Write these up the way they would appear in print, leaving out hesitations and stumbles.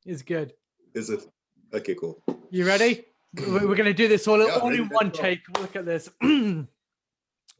It's good. Is it? Okay, cool. You ready? We're going to do this all Yeah, in ready, let's one go. take. Look at this.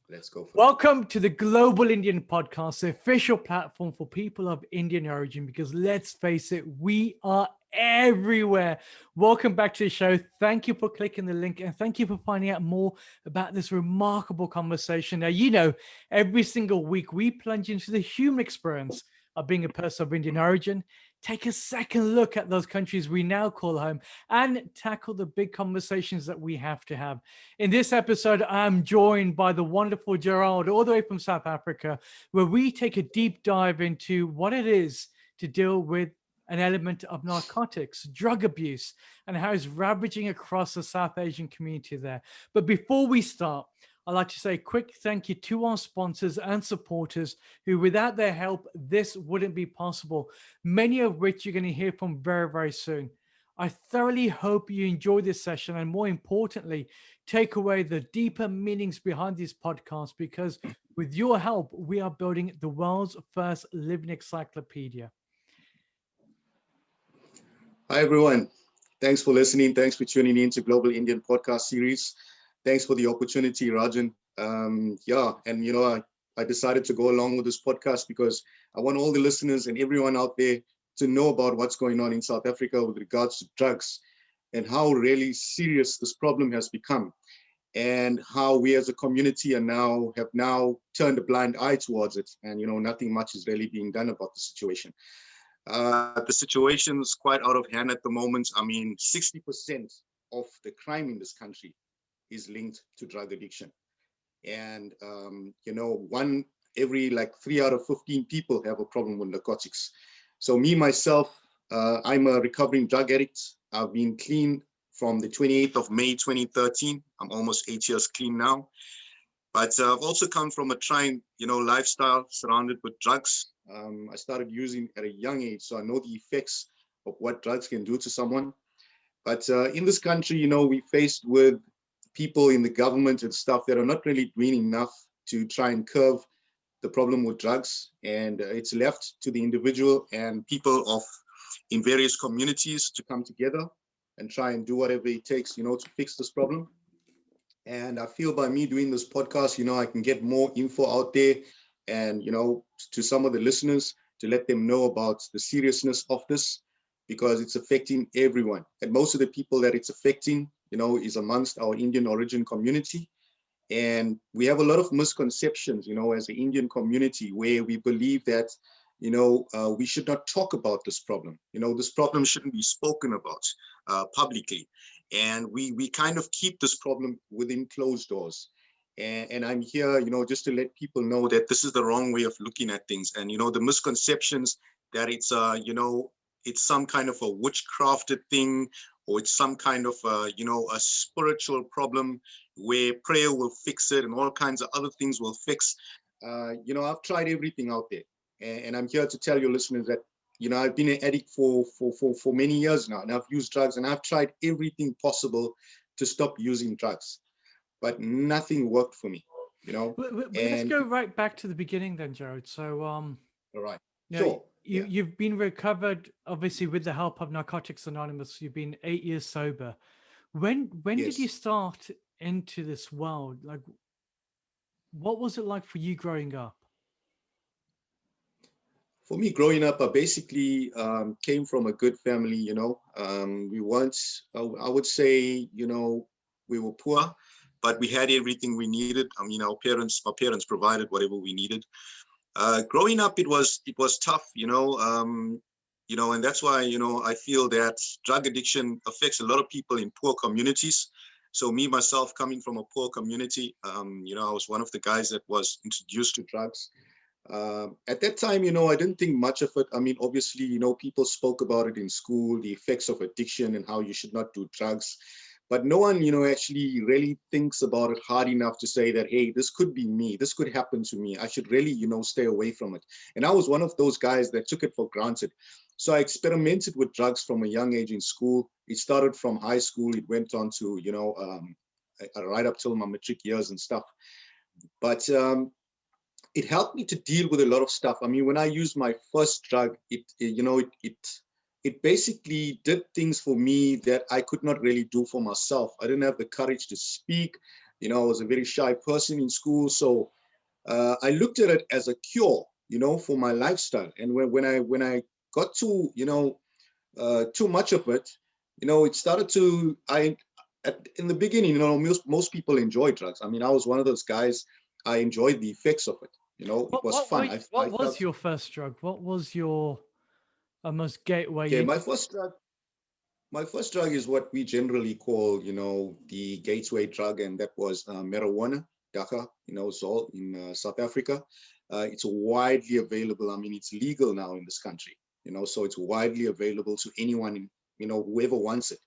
Let's go for it. Welcome to the Global Indian Podcast, the official platform for people of Indian origin, because let's face it, we are everywhere. Welcome back to the show. Thank you for clicking the link and thank you for finding out more about this remarkable conversation. Now, you know, every single week we plunge into the human experience of being a person of Indian origin, take a second look at those countries we now call home, and tackle the big conversations that we have to have. In this episode, I'm joined by the wonderful Gerald, all the way from South Africa, where we take a deep dive into what it is to deal with an element of narcotics, drug abuse, and how it's ravaging across the South Asian community there. But before we start, I'd like to say a quick thank you to our sponsors and supporters who, without their help, this wouldn't be possible, many of which you're going to hear from very, very soon. I thoroughly hope you enjoy this session and, more importantly, take away the deeper meanings behind these podcasts, because with your help, we are building the world's first living encyclopedia. Hi, everyone. Thanks for listening. Thanks for tuning in to Global Indian Podcast Series. Thanks for the opportunity, Rajan. I decided to go along with this podcast because I want all the listeners and everyone out there to know about what's going on in South Africa with regards to drugs and how really serious this problem has become, and how we as a community have now turned a blind eye towards it, and nothing much is really being done about the situation. The situation is quite out of hand at the moment. I mean, 60% of the crime in this country is linked to drug addiction. And, one every 3 out of 15 people have a problem with narcotics. So me, myself, I'm a recovering drug addict. I've been clean from the 28th of May, 2013. I'm almost 8 years clean now. But I've also come from a trying, lifestyle surrounded with drugs. I started using at a young age, so I know the effects of what drugs can do to someone. But in this country, we're faced with people in the government and stuff that are not really doing enough to try and curb the problem with drugs. And it's left to the individual and people in various communities to come together and try and do whatever it takes, to fix this problem. And I feel by me doing this podcast, I can get more info out there and, to some of the listeners, to let them know about the seriousness of this, because it's affecting everyone. And most of the people that it's affecting, is amongst our Indian origin community. And we have a lot of misconceptions, as an Indian community, where we believe that, we should not talk about this problem. This problem shouldn't be spoken about publicly. And we kind of keep this problem within closed doors. And I'm here, just to let people know that this is the wrong way of looking at things. And, the misconceptions that it's some kind of a witchcrafted thing, or it's some kind of, a spiritual problem where prayer will fix it and all kinds of other things will fix. I've tried everything out there. And I'm here to tell your listeners that, I've been an addict for many years now, and I've used drugs, and I've tried everything possible to stop using drugs, but nothing worked for me, Let's go right back to the beginning then, Jared. So, all right, sure. Yeah. You've been recovered, obviously, with the help of Narcotics Anonymous. You've been 8 years sober. When Yes. did you start into this world? Like, what was it like for you growing up? For me, growing up, I basically came from a good family. We weren't, I would say, we were poor, but we had everything we needed. I mean, my parents provided whatever we needed. Growing up, it was tough, and that's why, I feel that drug addiction affects a lot of people in poor communities. So me, myself, coming from a poor community, I was one of the guys that was introduced to drugs. At that time, I didn't think much of it. I mean, obviously, people spoke about it in school, the effects of addiction and how you should not do drugs. But no one, actually really thinks about it hard enough to say that, hey, this could be me. This could happen to me. I should really, stay away from it. And I was one of those guys that took it for granted. So I experimented with drugs from a young age in school. It started from high school. It went on to, right up till my matric years and stuff. But it helped me to deal with a lot of stuff. I mean, when I used my first drug, it it basically did things for me that I could not really do for myself. I didn't have the courage to speak. You know, I was a very shy person in school. So I looked at it as a cure, you know, for my lifestyle. And when I got to, you know, too much of it, you know, it started to, in the beginning, you know, most people enjoy drugs. I mean, I was one of those guys. I enjoyed the effects of it. You know, it was fun. What I was felt, your first drug? What was your almost gateway okay, in? my first drug is what we generally call, you know, the gateway drug, and that was marijuana, daka, you know, Zol in South Africa. It's widely available. I mean, it's legal now in this country, you know, so it's widely available to anyone, you know, whoever wants it.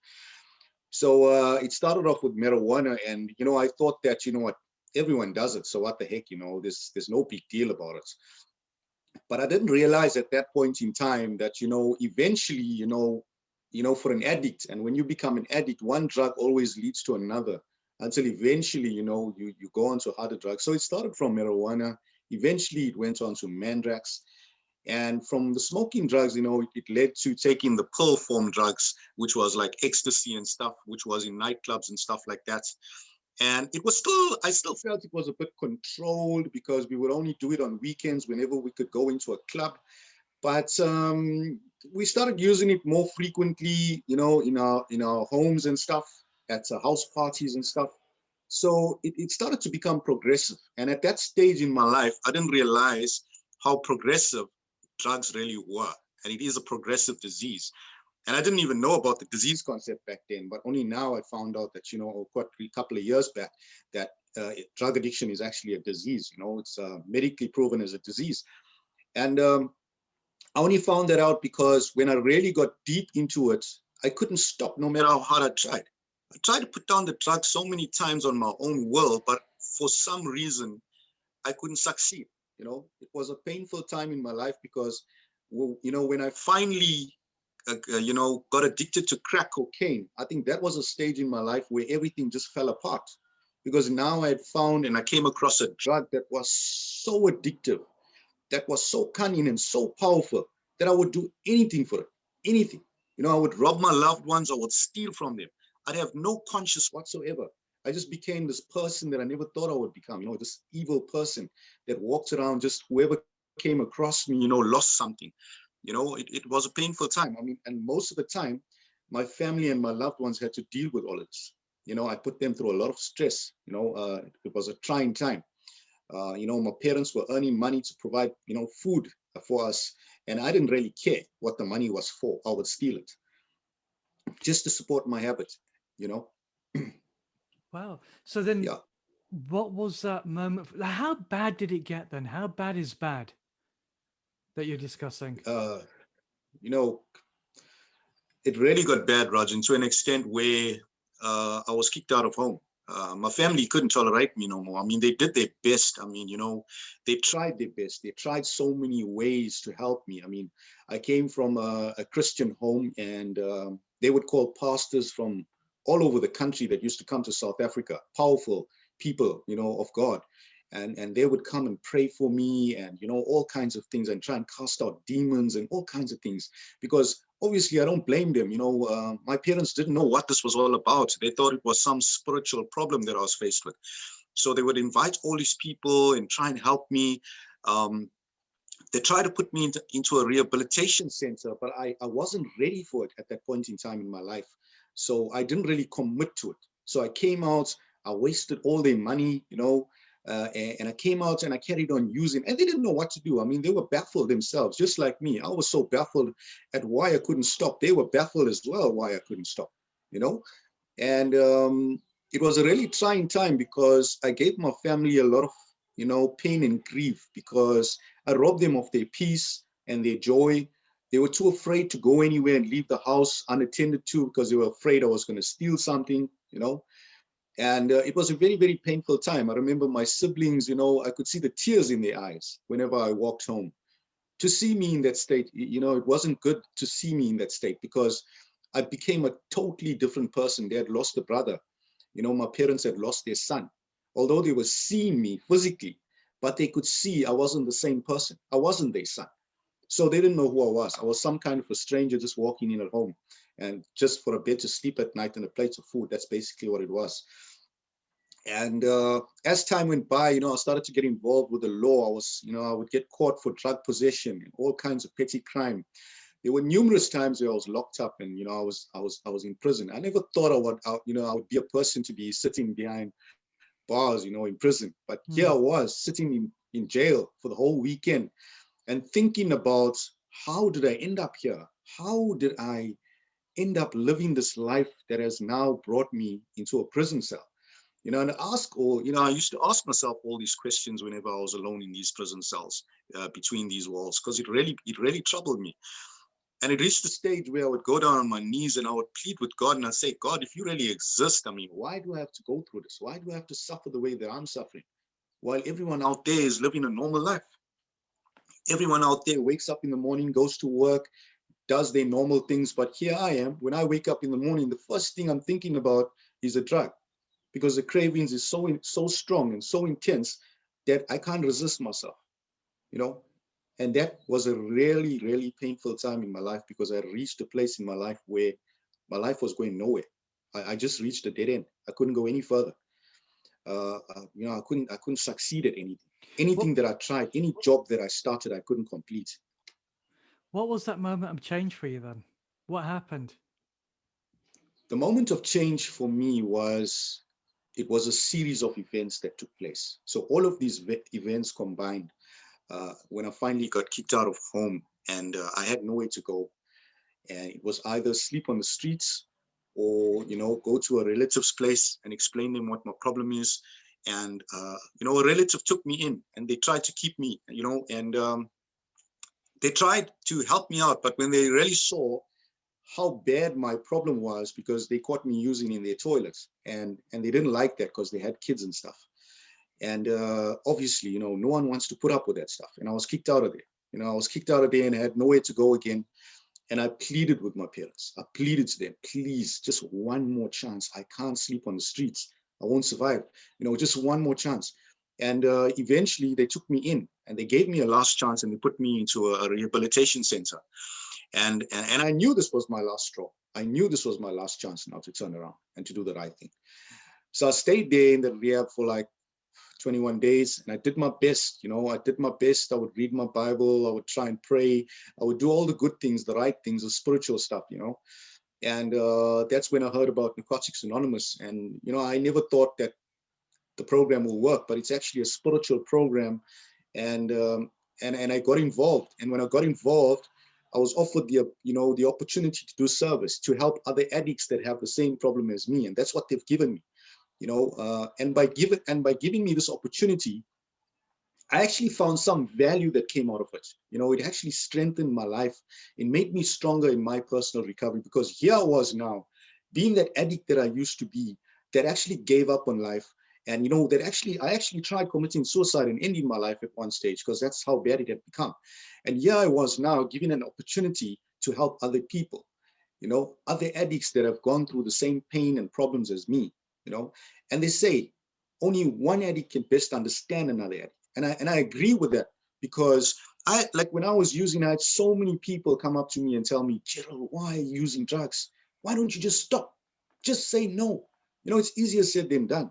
So it started off with marijuana, and you know, I thought that, you know what, everyone does it, so what the heck, you know, there's no big deal about it. But I didn't realize at that point in time that, you know, eventually, you know, for an addict, and when you become an addict, one drug always leads to another until eventually, you know, you go on to harder drugs. So it started from marijuana. Eventually, it went on to mandrax. And from the smoking drugs, you know, it led to taking the pill form drugs, which was like ecstasy and stuff, which was in nightclubs and stuff like that. And it was still, I still felt it was a bit controlled because we would only do it on weekends whenever we could go into a club. But we started using it more frequently, you know, in our homes and stuff, at house parties and stuff. So it started to become progressive. And at that stage in my life, I didn't realize how progressive drugs really were. And it is a progressive disease. And I didn't even know about the disease concept back then, but only now I found out that, you know, quite a couple of years back, that drug addiction is actually a disease. You know, it's medically proven as a disease. And I only found that out because when I really got deep into it, I couldn't stop no matter how hard I tried. I tried to put down the drug so many times on my own will, but for some reason, I couldn't succeed. You know, it was a painful time in my life because, well, you know, when I finally you know, got addicted to crack cocaine, I think that was a stage in my life where everything just fell apart, because now I had found and I came across a drug that was so addictive, that was so cunning and so powerful that I would do anything for it, anything. You know, I would rob my loved ones, I would steal from them. I'd have no conscience whatsoever. I just became this person that I never thought I would become, you know, this evil person that walked around, just whoever came across me, you know, lost something. You know, it was a painful time. I mean, and most of the time, my family and my loved ones had to deal with all of this. You know, I put them through a lot of stress. You know, it was a trying time. You know, my parents were earning money to provide, you know, food for us. And I didn't really care what the money was for. I would steal it just to support my habit, you know. Wow. So then, Yeah. what was that moment? How bad did it get then? How bad is bad that you're discussing? You know, it really got bad, Rajan, to an extent where I was kicked out of home. My family couldn't tolerate me no more. I mean, they did their best. I mean, you know, they tried their best. They tried so many ways to help me. I mean, I came from a Christian home, and they would call pastors from all over the country that used to come to South Africa, powerful people, you know, of God. And they would come and pray for me, and, you know, all kinds of things, and try and cast out demons and all kinds of things, because obviously I don't blame them. You know, my parents didn't know what this was all about. They thought it was some spiritual problem that I was faced with. So they would invite all these people and try and help me. They tried to put me into a rehabilitation center, but I wasn't ready for it at that point in time in my life. So I didn't really commit to it. So I came out, I wasted all their money, you know, and I came out and I carried on using, and they didn't know what to do. I mean, they were baffled themselves, just like me. I was so baffled at why I couldn't stop. They were baffled as well why I couldn't stop, you know. And it was a really trying time because I gave my family a lot of, you know, pain and grief, because I robbed them of their peace and their joy. They were too afraid to go anywhere and leave the house unattended to, because they were afraid I was going to steal something, you know. And it was a very, very painful time. I remember my siblings, you know, I could see the tears in their eyes whenever I walked home. To see me in that state, you know, it wasn't good to see me in that state, because I became a totally different person. They had lost a brother. You know, my parents had lost their son. Although they were seeing me physically, but they could see I wasn't the same person. I wasn't their son. So they didn't know who I was. I was some kind of a stranger just walking in at home, and just for a bed to sleep at night and a plate of food. That's basically what it was. And as time went by, I started to get involved with the law. I would get caught for drug possession and all kinds of petty crime. There were numerous times where I was locked up, and I was in prison. I never thought I would be a person to be sitting behind bars, in prison. But here I was sitting in jail for the whole weekend and thinking about, how did I end up here? How did I end up living this life that has now brought me into a prison cell? And I used to ask myself all these questions whenever I was alone in these prison cells, between these walls, because it really troubled me. And it reached a stage where I would go down on my knees and I would plead with God, and I'd say, God, if you really exist, why do I have to go through this? Why do I have to suffer the way that I'm suffering, while everyone out there is living a normal life? Everyone out there wakes up in the morning, goes to work, does their normal things. But here I am, when I wake up in the morning, the first thing I'm thinking about is a drug, because the cravings is so strong and so intense that I can't resist myself, And that was a really, really painful time in my life, because I reached a place in my life where my life was going nowhere. I just reached a dead end. I couldn't go any further. I couldn't succeed at anything. Anything that I tried, any job that I started, I couldn't complete. What was that moment of change for you then? What happened? The moment of change for me was, it was a series of events that took place. So all of these events combined, when I finally got kicked out of home, and I had nowhere to go, and it was either sleep on the streets, or go to a relative's place and explain them what my problem is. And a relative took me in, and they tried to keep me, and they tried to help me out. But when they really saw how bad my problem was, because they caught me using in their toilets, and they didn't like that, because they had kids and stuff. And obviously, no one wants to put up with that stuff. And I was kicked out of there. I was kicked out of there, and I had nowhere to go again. And I pleaded with my parents. I pleaded to them, please, just one more chance. I can't sleep on the streets. I won't survive. Just one more chance. And eventually they took me in, and they gave me a last chance, and they put me into a rehabilitation center. And I knew this was my last straw. I knew this was my last chance now to turn around and to do the right thing. So I stayed there in the rehab for like 21 days, and I did my best. I did my best. I would read my Bible. I would try and pray. I would do all the good things, the right things, the spiritual stuff, And that's when I heard about Narcotics Anonymous. And, I never thought that the program will work, but it's actually a spiritual program. And I got involved. And when I got involved, I was offered the opportunity to do service, to help other addicts that have the same problem as me. And that's what they've given me. And by giving me this opportunity, I actually found some value that came out of it. It actually strengthened my life. It made me stronger in my personal recovery, because here I was now, being that addict that I used to be, that actually gave up on life. And, I actually tried committing suicide and ending my life at one stage, because that's how bad it had become. And here I was now given an opportunity to help other people, other addicts that have gone through the same pain and problems as me. And they say only one addict can best understand another addict. And I agree with that, because when I was using, I had so many people come up to me and tell me, Gerald, why are you using drugs? Why don't you just stop? Just say no. It's easier said than done.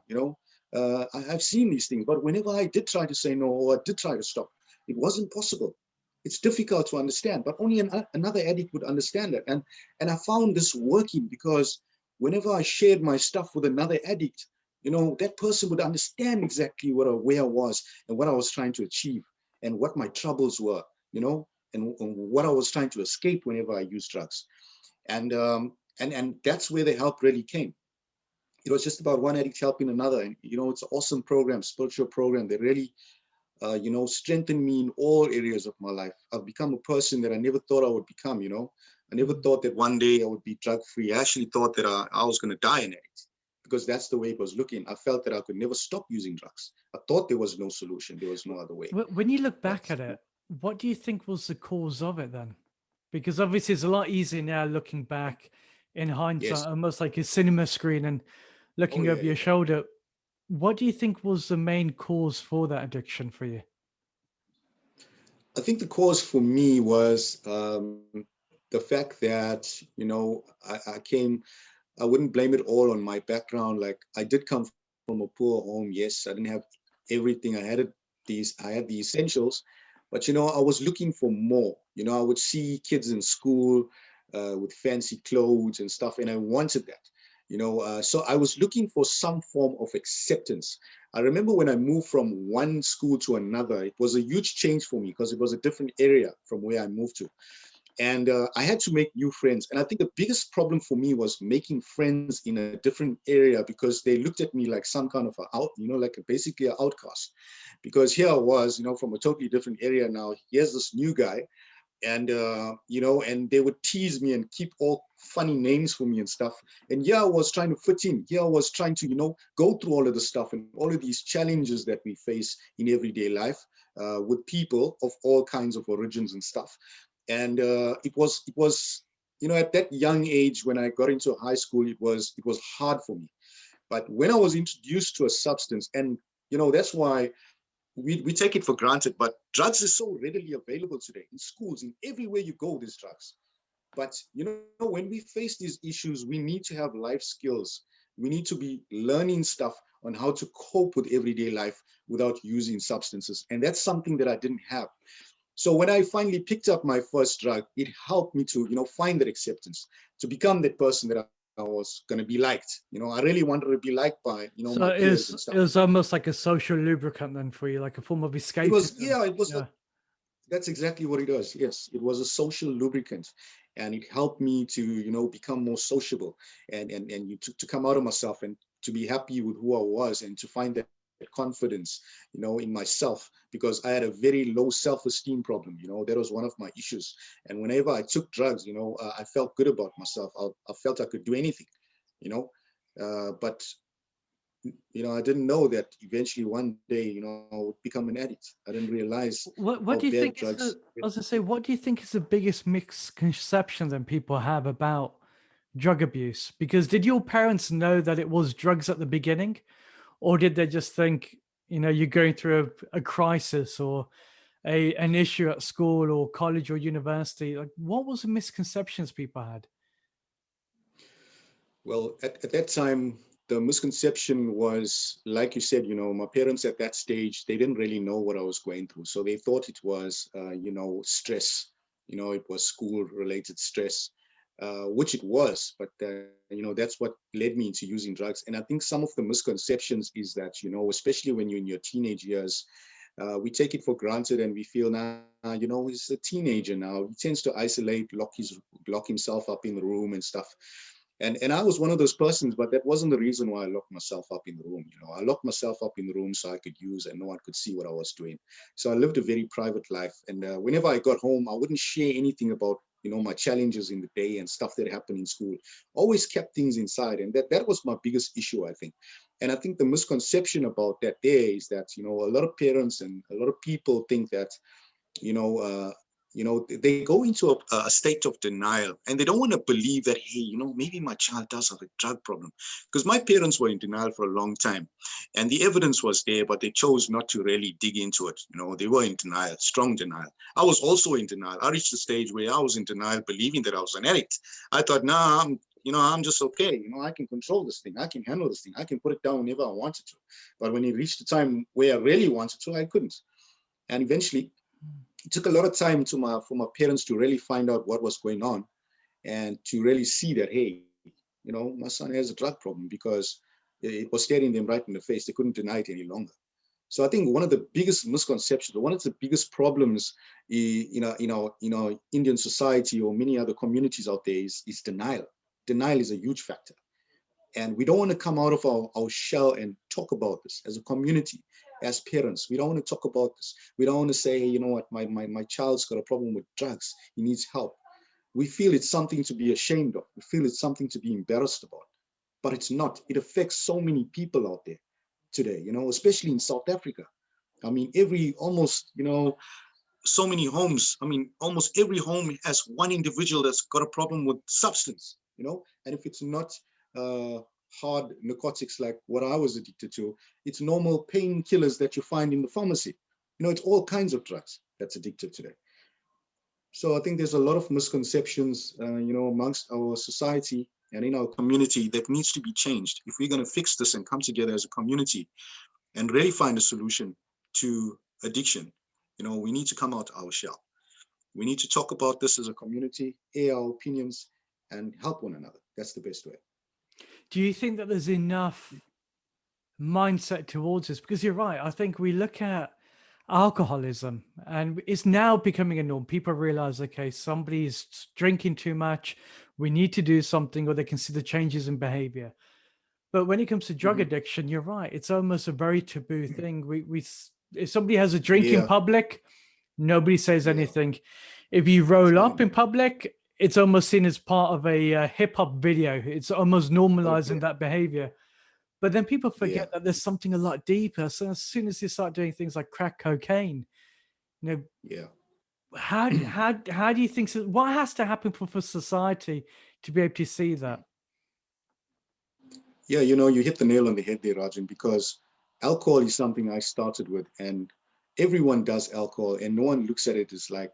I've seen these things, but whenever I did try to say no, or I did try to stop, it wasn't possible. It's difficult to understand, but only another addict would understand that. And I found this working, because whenever I shared my stuff with another addict, that person would understand exactly where I was, and what I was trying to achieve, and what my troubles were, and what I was trying to escape whenever I used drugs. And that's where the help really came. It was just about one addict helping another. And, it's an awesome program, spiritual program. They really, strengthened me in all areas of my life. I've become a person that I never thought I would become, I never thought that one day I would be drug-free. I actually thought that I was going to die an addict, because that's the way it was looking. I felt that I could never stop using drugs. I thought there was no solution. There was no other way. When you look back at it, what do you think was the cause of it then? Because obviously it's a lot easier now looking back in hindsight, Yes. almost like a cinema screen and looking over your shoulder. What do you think was the main cause for that addiction for you? I think the cause for me was the fact that, I wouldn't blame it all on my background. Like, I did come from a poor home. Yes, I didn't have everything. I had the essentials, but I was looking for more. I would see kids in school with fancy clothes and stuff, and I wanted that. So I was looking for some form of acceptance. I remember when I moved from one school to another, it was a huge change for me because it was a different area from where I moved to. And I had to make new friends. And I think the biggest problem for me was making friends in a different area because they looked at me like some kind of basically an outcast. Because here I was, from a totally different area now. Here's this new guy, and and they would tease me and keep all funny names for me and stuff. And yeah, I was trying to fit in. Yeah, I was trying to go through all of the stuff and all of these challenges that we face in everyday life with people of all kinds of origins and stuff. And it was at that young age when I got into high school, it was hard for me. But when I was introduced to a substance, and that's why we take it for granted, but drugs is so readily available today in schools, in everywhere you go, there's drugs. But when we face these issues, we need to have life skills. We need to be learning stuff on how to cope with everyday life without using substances. And that's something that I didn't have. So when I finally picked up my first drug, it helped me to, find that acceptance, to become that person that I was going to be liked. I really wanted to be liked by, my So peers and stuff. it was almost like a social lubricant then for you, like a form of It was, escapism. yeah, it was Yeah. That's exactly what it does. Yes, it was a social lubricant, and it helped me to, become more sociable, and to come out of myself and to be happy with who I was, and to find that confidence, in myself, because I had a very low self-esteem problem. That was one of my issues. And whenever I took drugs, I felt good about myself. I felt I could do anything, you know. But I didn't know that eventually one day, I would become an addict. I didn't realize how What do you bad think is drugs the, really I was gonna say, were. what do you think is the biggest misconception that people have about drug abuse? Because did your parents know that it was drugs at the beginning, or did they just think, you're going through a crisis or an issue at school or college or university? Like, what was the misconceptions people had? Well, at that time, the misconception was, like you said, my parents at that stage, they didn't really know what I was going through. So they thought it was, stress. It was school-related stress, which it was. But, that's what led me into using drugs. And I think some of the misconceptions is that, especially when you're in your teenage years, we take it for granted and we feel, now, he's a teenager now. He tends to isolate, lock himself up in the room and stuff. And I was one of those persons, but that wasn't the reason why I locked myself up in the room. I locked myself up in the room so I could use and no one could see what I was doing. So I lived a very private life. And whenever I got home, I wouldn't share anything about, my challenges in the day and stuff that happened in school. Always kept things inside. And that was my biggest issue, I think. And I think the misconception about that day is that, a lot of parents and a lot of people think that, you know, uh, they go into a state of denial and they don't want to believe that, hey, maybe my child does have a drug problem. Because my parents were in denial for a long time and the evidence was there, but they chose not to really dig into it. They were in denial, strong denial. I was also in denial. I reached a stage where I was in denial, believing that I was an addict. I thought, nah, I'm just okay. I can control this thing. I can handle this thing. I can put it down whenever I wanted to. But when it reached the time where I really wanted to, I couldn't. And eventually, it took a lot of time for my parents to really find out what was going on and to really see that, hey, my son has a drug problem, because it was staring them right in the face. They couldn't deny it any longer. So I think one of the biggest misconceptions, one of the biggest problems in our Indian society or many other communities out there is denial. Denial is a huge factor. And we don't want to come out of our shell and talk about this as a community, as parents. We don't want to talk about this. We don't want to say, hey, you know what, my child's got a problem with drugs. He needs help. We feel it's something to be ashamed of. We feel it's something to be embarrassed about. But it's not. It affects so many people out there today, especially in South Africa. I mean, so many homes. I mean, almost every home has one individual that's got a problem with substance, and if it's not uh, hard narcotics like what I was addicted to, it's normal painkillers that you find in the pharmacy. It's all kinds of drugs that's addictive today. So I think there's a lot of misconceptions, amongst our society and in our community that needs to be changed. If we're going to fix this and come together as a community and really find a solution to addiction, we need to come out our shell. We need to talk about this as a community, air our opinions, and help one another. That's the best way. Do you think that there's enough mindset towards this? Because you're right. I think we look at alcoholism and it's now becoming a norm. People realize, okay, somebody's drinking too much. We need to do something, or they consider changes in behavior. But when it comes to drug addiction, you're right. It's almost a very taboo thing. If somebody has a drink in public, nobody says anything. If you roll up in public, it's almost seen as part of a hip hop video. It's almost normalizing that behavior. But then people forget that there's something a lot deeper. So as soon as you start doing things like crack cocaine, how do you think? What has to happen for society to be able to see that? Yeah, you hit the nail on the head there, Rajan, because alcohol is something I started with, and everyone does alcohol, and no one looks at it as like,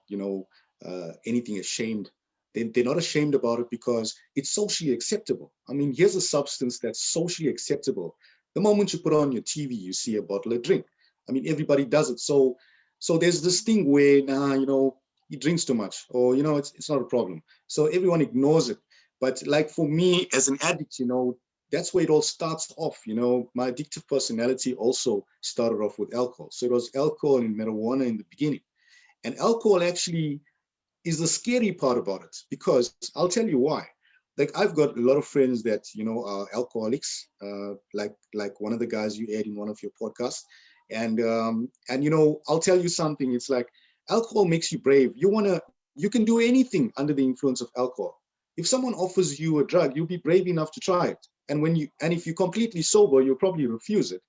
anything ashamed. They're not ashamed about it because it's socially acceptable. I mean, here's a substance that's socially acceptable. The moment you put on your TV, you see a bottle of drink. I mean, everybody does it. So there's this thing where, he drinks too much, or, it's not a problem. So everyone ignores it. But like for me as an addict, that's where it all starts off. My addictive personality also started off with alcohol. So it was alcohol and marijuana in the beginning. And alcohol actually is the scary part about it, because I'll tell you why. Like, I've got a lot of friends that, are alcoholics, like one of the guys you aired in one of your podcasts. And I'll tell you something. It's like alcohol makes you brave. You can do anything under the influence of alcohol. If someone offers you a drug, you'll be brave enough to try it. And if you're completely sober, you'll probably refuse it.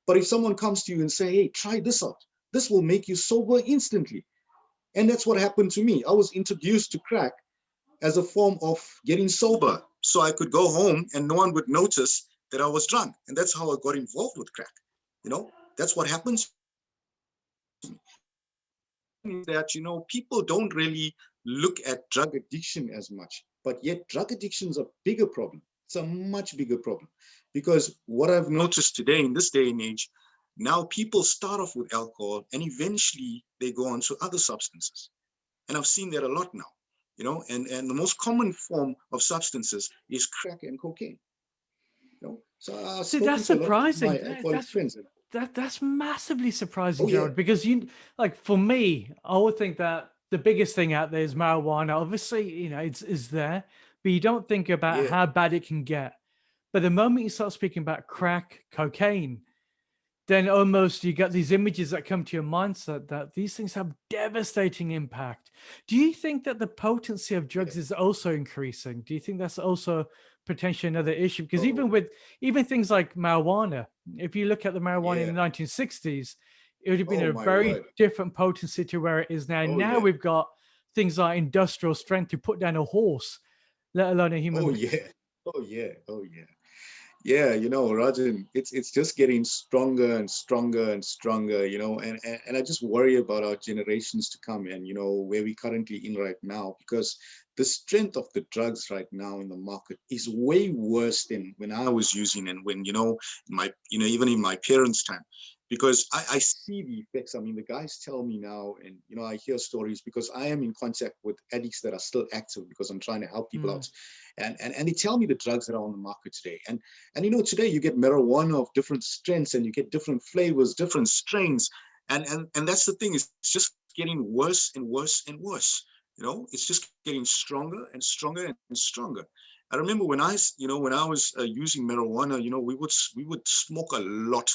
But if someone comes to you and say, hey, try this out, this will make you sober instantly. And that's what happened to me. I was introduced to crack as a form of getting sober, so I could go home and no one would notice that I was drunk. And that's how I got involved with crack. That's what happens. That, people don't really look at drug addiction as much, but yet drug addiction is a bigger problem. It's a much bigger problem, because what I've noticed today in this day and age, now people start off with alcohol and eventually they go on to other substances. And I've seen that a lot now, and the most common form of substances is crack and cocaine. So see, that's surprising. My alcoholic friends. That's massively surprising, Gerald, because for me, I would think that the biggest thing out there is marijuana. Obviously, it's there, but you don't think about how bad it can get. But the moment you start speaking about crack, cocaine, then almost you get these images that come to your mindset that these things have devastating impact. Do you think that the potency of drugs is also increasing? Do you think that's also potentially another issue? Because even things like marijuana, if you look at the marijuana in the 1960s, it would have been a very different potency to where it is now. Now we've got things like industrial strength to put down a horse, let alone a human being. Oh yeah. Yeah, Rajan, it's just getting stronger and stronger and stronger, and I just worry about our generations to come and, where we're currently in right now, because the strength of the drugs right now in the market is way worse than when I was using, and when, even in my parents' time, because I see the effects. I mean, the guys tell me now, and, I hear stories because I am in contact with addicts that are still active because I'm trying to help people out. And they tell me the drugs that are on the market today. And today you get marijuana of different strengths, and you get different flavors, different strains. And that's the thing, is it's just getting worse and worse and worse. It's just getting stronger and stronger and stronger. I remember when I was using marijuana, we would smoke a lot.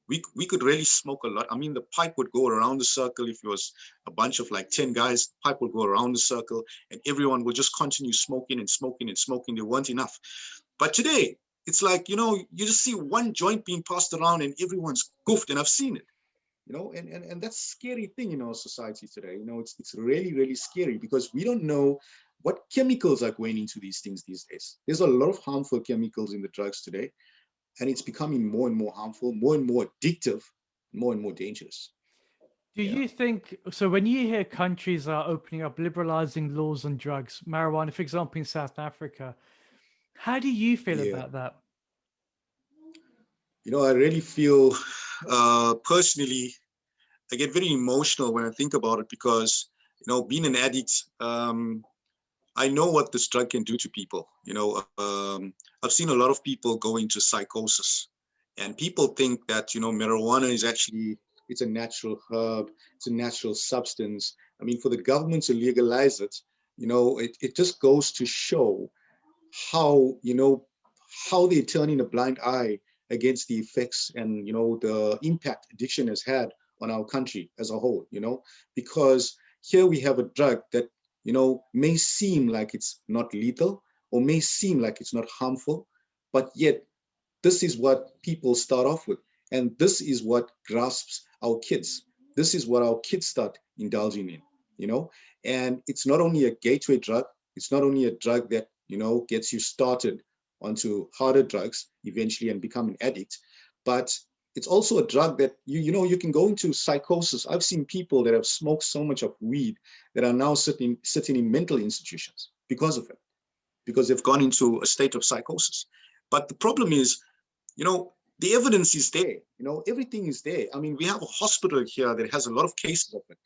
We could really smoke a lot. I mean, the pipe would go around the circle. If it was a bunch of like 10 guys, the pipe would go around the circle, and everyone would just continue smoking and smoking and smoking. There weren't enough. But today, it's like, you just see one joint being passed around and everyone's goofed, and I've seen it. And that's a scary thing in our society today. It's really, really scary, because we don't know what chemicals are going into these things these days. There's a lot of harmful chemicals in the drugs today. And it's becoming more and more harmful, more and more addictive, more and more dangerous. Do you think so? When you hear countries are opening up, liberalizing laws on drugs, marijuana, for example, in South Africa, how do you feel Yeah. about that? I really feel personally, I get very emotional when I think about it because, being an addict, I know what this drug can do to people. I've seen a lot of people go into psychosis, and people think that, marijuana is actually, it's a natural herb, it's a natural substance. I mean, for the government to legalize it, it just goes to show how, how they're turning a blind eye against the effects and, the impact addiction has had on our country as a whole, because here we have a drug that, may seem like it's not lethal or may seem like it's not harmful, but yet this is what people start off with. And this is what grasps our kids. This is what our kids start indulging in, and it's not only a gateway drug, it's not only a drug that, gets you started onto harder drugs eventually and become an addict, but it's also a drug that you can go into psychosis. I've seen people that have smoked so much of weed that are now sitting in mental institutions because of it, because they've gone into a state of psychosis. But the problem is, the evidence is there, everything is there. I mean, we have a hospital here that has a lot of cases of it.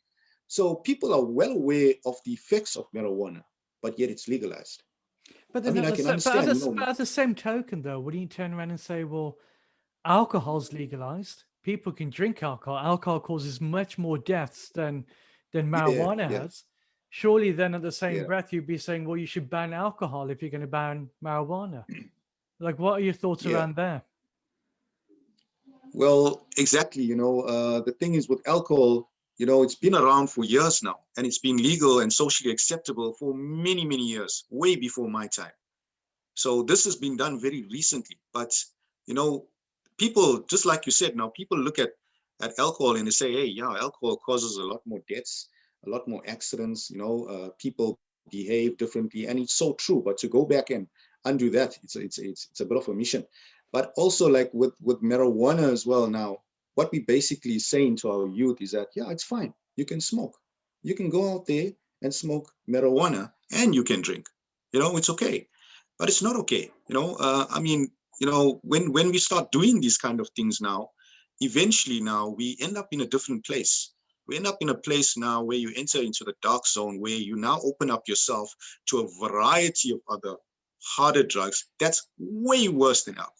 So people are well aware of the effects of marijuana, but yet it's legalized. But I then mean, I can understand, at the same token, though, wouldn't you turn around and say, well, alcohol's legalized. People can drink alcohol. Alcohol causes much more deaths than yeah, marijuana yeah, has. Surely, then at the same yeah, breath, you'd be saying, well, you should ban alcohol if you're going to ban marijuana. Like, what are your thoughts yeah. around there? Well, exactly. The thing is with alcohol, it's been around for years now, and it's been legal and socially acceptable for many, many years, way before my time. So this has been done very recently. But, you know, people, just like you said, now people look at alcohol and they say, hey, yeah, alcohol causes a lot more deaths, a lot more accidents, people behave differently. And it's so true. But to go back and undo that, it's a bit of a mission. But also like with marijuana as well now, what we basically saying to our youth is that, yeah, it's fine. You can smoke. You can go out there and smoke marijuana and you can drink. It's okay. But it's not okay. I mean, when we start doing these kind of things now, eventually now we end up in a different place. We end up in a place now where you enter into the dark zone, where you now open up yourself to a variety of other harder drugs that's way worse than alcohol.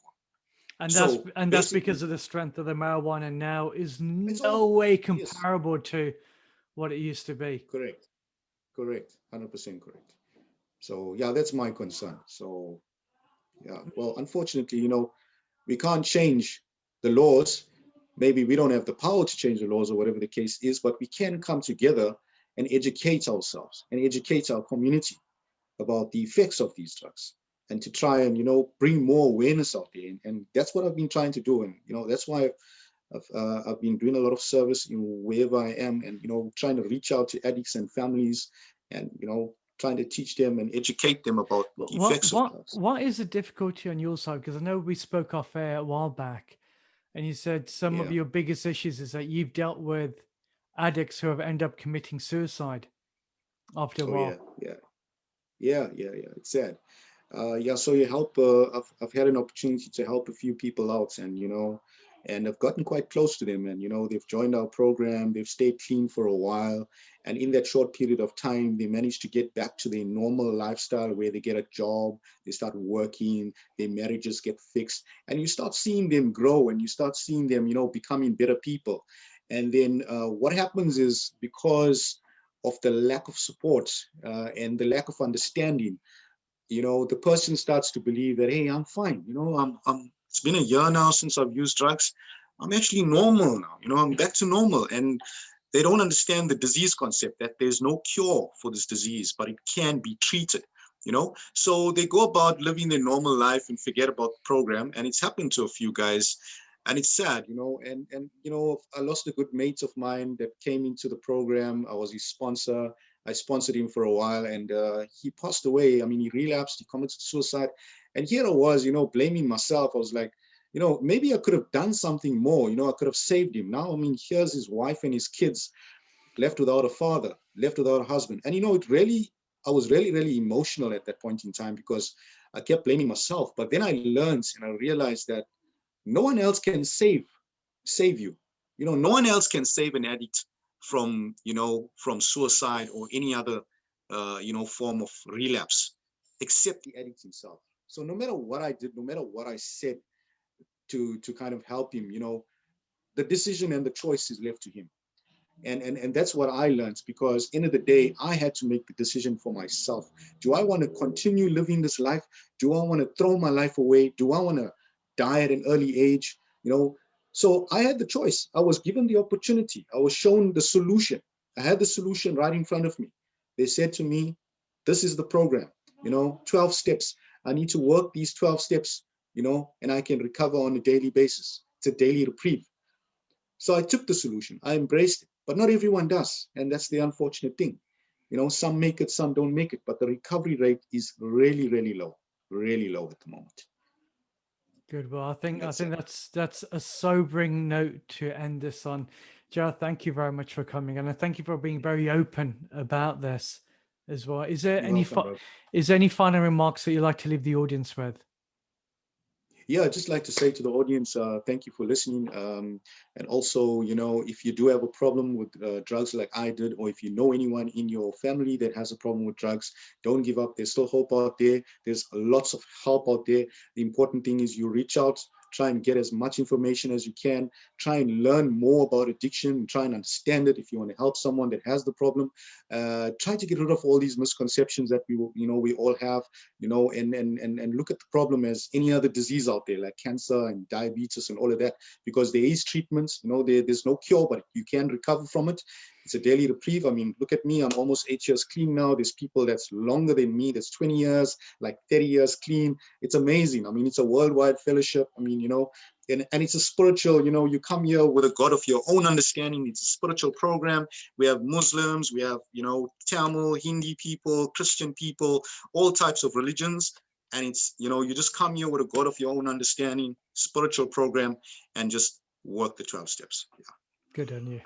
So And that's basically, because of the strength of the marijuana now is it's no all, way yes, comparable to what it used to be. correct, correct, 100% correct. So yeah, that's my concern. So yeah, well, unfortunately, we can't change the laws. Maybe we don't have the power to change the laws or whatever the case is, but we can come together and educate ourselves and educate our community about the effects of these drugs and to try and, bring more awareness out there. And that's what I've been trying to do. And, that's why I've been doing a lot of service in wherever I am and, trying to reach out to addicts and families and, trying to teach them and educate them about But the effects of drugs. what is the difficulty on your side? Because I know we spoke off air a while back, and you said some of Yeah. your biggest issues is that you've dealt with addicts who have ended up committing suicide after a Oh, yeah. while. Yeah. Yeah. It's sad. Yeah, so you help. I've had an opportunity to help a few people out, and and I've gotten quite close to them, and they've joined our program. They've stayed clean for a while, and in that short period of time, they managed to get back to their normal lifestyle where they get a job, they start working, their marriages get fixed, and you start seeing them grow, and you start seeing them, becoming better people. And then what happens is because of the lack of support and the lack of understanding, the person starts to believe that, hey, I'm fine. It's been a year now since I've used drugs. I'm actually normal now. I'm back to normal. And they don't understand the disease concept, that there's no cure for this disease, but it can be treated. So they go about living their normal life and forget about the program. And it's happened to a few guys. And it's sad, and I lost a good mate of mine that came into the program. I was his sponsor. I sponsored him for a while, and he passed away. I mean, he relapsed, he committed suicide. And here I was, blaming myself. I was like, you know, maybe I could have done something more. You know, I could have saved him. Now, I mean, here's his wife and his kids left without a father, left without a husband. And, you know, I was really, really emotional at that point in time because I kept blaming myself. But then I learned and I realized that no one else can save you. You know, no one else can save an addict from, you know, from suicide or any other, you know, form of relapse, except the addict himself. So no matter what I did, no matter what I said to kind of help him, you know, the decision and the choice is left to him. And that's what I learned, because end of the day, I had to make the decision for myself. Do I want to continue living this life? Do I want to throw my life away? Do I want to die at an early age? You know, so I had the choice. I was given the opportunity. I was shown the solution. I had the solution right in front of me. They said to me, this is the program, you know, 12 steps. I need to work these 12 steps, you know, and I can recover on a daily basis. It's a daily reprieve. So I took the solution. I embraced it, but not everyone does. And that's the unfortunate thing. You know, some make it, some don't make it, but the recovery rate is really, really low at the moment. Good. Well, And I that's think it. that's a sobering note to end this on. Gerald, thank you very much for coming, and thank you for being very open about this as well. You're welcome, bro. Is there any final remarks that you'd like to leave the audience with? Yeah, I'd just like to say to the audience, thank you for listening. And also, you know, if you do have a problem with drugs like I did, or if you know anyone in your family that has a problem with drugs, don't give up. There's still hope out there. There's lots of help out there. The important thing is you reach out, try and get as much information as you can, try and learn more about addiction, and try and understand it. If you want to help someone that has the problem, try to get rid of all these misconceptions that we all have, you know, and look at the problem as any other disease out there, like cancer and diabetes and all of that, because there is treatments, you know, there's no cure, but you can recover from it. It's a daily reprieve. I mean, look at me, I'm almost 8 years clean now. There's people that's longer than me, that's 20 years, like 30 years clean. It's amazing. I mean, it's a worldwide fellowship. I mean, you know, and it's a spiritual, you know, you come here with a God of your own understanding. It's a spiritual program. We have Muslims, we have, you know, Tamil, Hindi people, Christian people, all types of religions. And it's, you know, you just come here with a God of your own understanding, spiritual program, and just work the 12 steps. Yeah. Good on you.